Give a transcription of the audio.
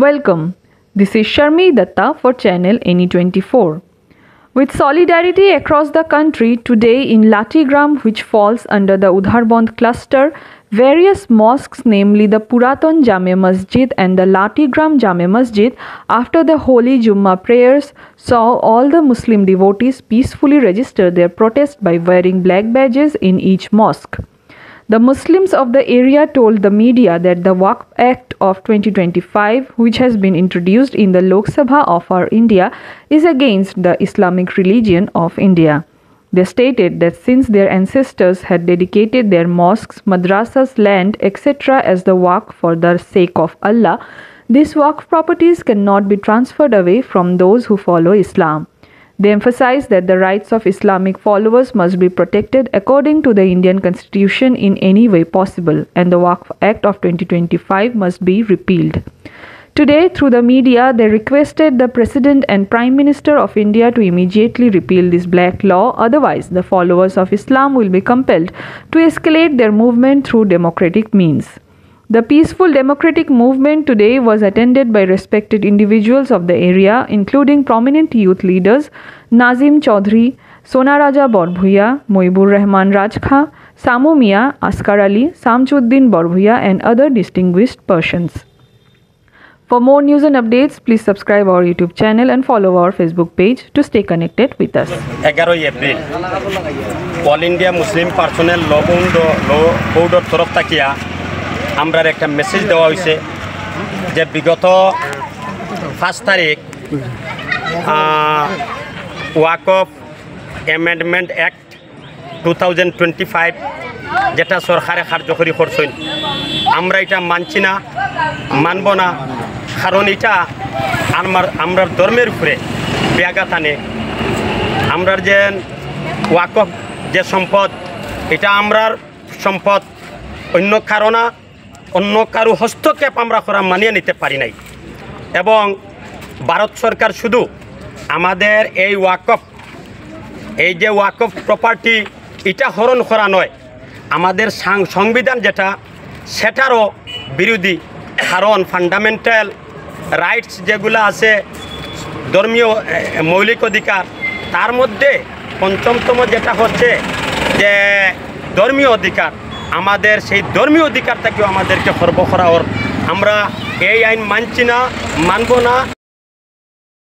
Welcome. This is Sharmi Datta for channel Any24. With solidarity across the country, today in Latigram, which falls under the Udharband cluster, various mosques, namely the Puraton Jame Masjid and the Latigram Jame Masjid, after the Holy Jummah prayers, saw all the Muslim devotees peacefully register their protest by wearing black badges in each mosque. The Muslims of the area told the media that the Waqf Act of 2025, which has been introduced in the Lok Sabha of our India, is against the Islamic religion of India. They stated that since their ancestors had dedicated their mosques, madrasas, land, etc. as the Waqf for the sake of Allah, these Waqf properties cannot be transferred away from those who follow Islam. They emphasized that the rights of Islamic followers must be protected according to the Indian Constitution in any way possible, and the Waqf Act of 2025 must be repealed. Today, through the media, they requested the President and Prime Minister of India to immediately repeal this black law, otherwise the followers of Islam will be compelled to escalate their movement through democratic means. The peaceful democratic movement today was attended by respected individuals of the area, including prominent youth leaders Nazim Chaudhry, Sonaraja Borbhuiya, Moibur Rahman Rajkha, Samu Mia, Askar Ali, Samchuddin Borbhuiya, and other distinguished persons. For more news and updates, please subscribe our YouTube channel and follow our Facebook page to stay connected with us. 11 April all India Muslim personal law বোর্ডের তরফ থেকে আমরা একটা message দেওয়া হয়েছে যে বিগত 5 তারিখ ওয়াকফ অ্যামেন্ডমেন্ট অ্যাক্ট 2025 যেটা সরকারে কার্যকরী করছেন আমরা এটা মানছি না, মানব না, কারণ এটা আমরা ধর্মের উপরে ব্যাঘাত আনে। আমরা যে ওয়াকফ যে সম্পদ, এটা আমরার সম্পদ, অন্য কারো হস্তক্ষেপ আমরা করা মানিয়ে নিতে পারি নাই। এবং ভারত সরকার শুধু আমাদের এই ওয়াকফ প্রপার্টি এটা হরণ করা নয়, আমাদের সংবিধান যেটা সেটারও বিরোধী। কারণ ফান্ডামেন্টাল রাইটস যেগুলো আছে, ধর্মীয় মৌলিক অধিকার, তার মধ্যে পঞ্চমতম যেটা হচ্ছে যে ধর্মীয় অধিকার, আমাদের সেই ধর্মীয় অধিকারটাকেও আমাদেরকে খর্ব করা। আমরা এই আইন মানছি না, মানব না।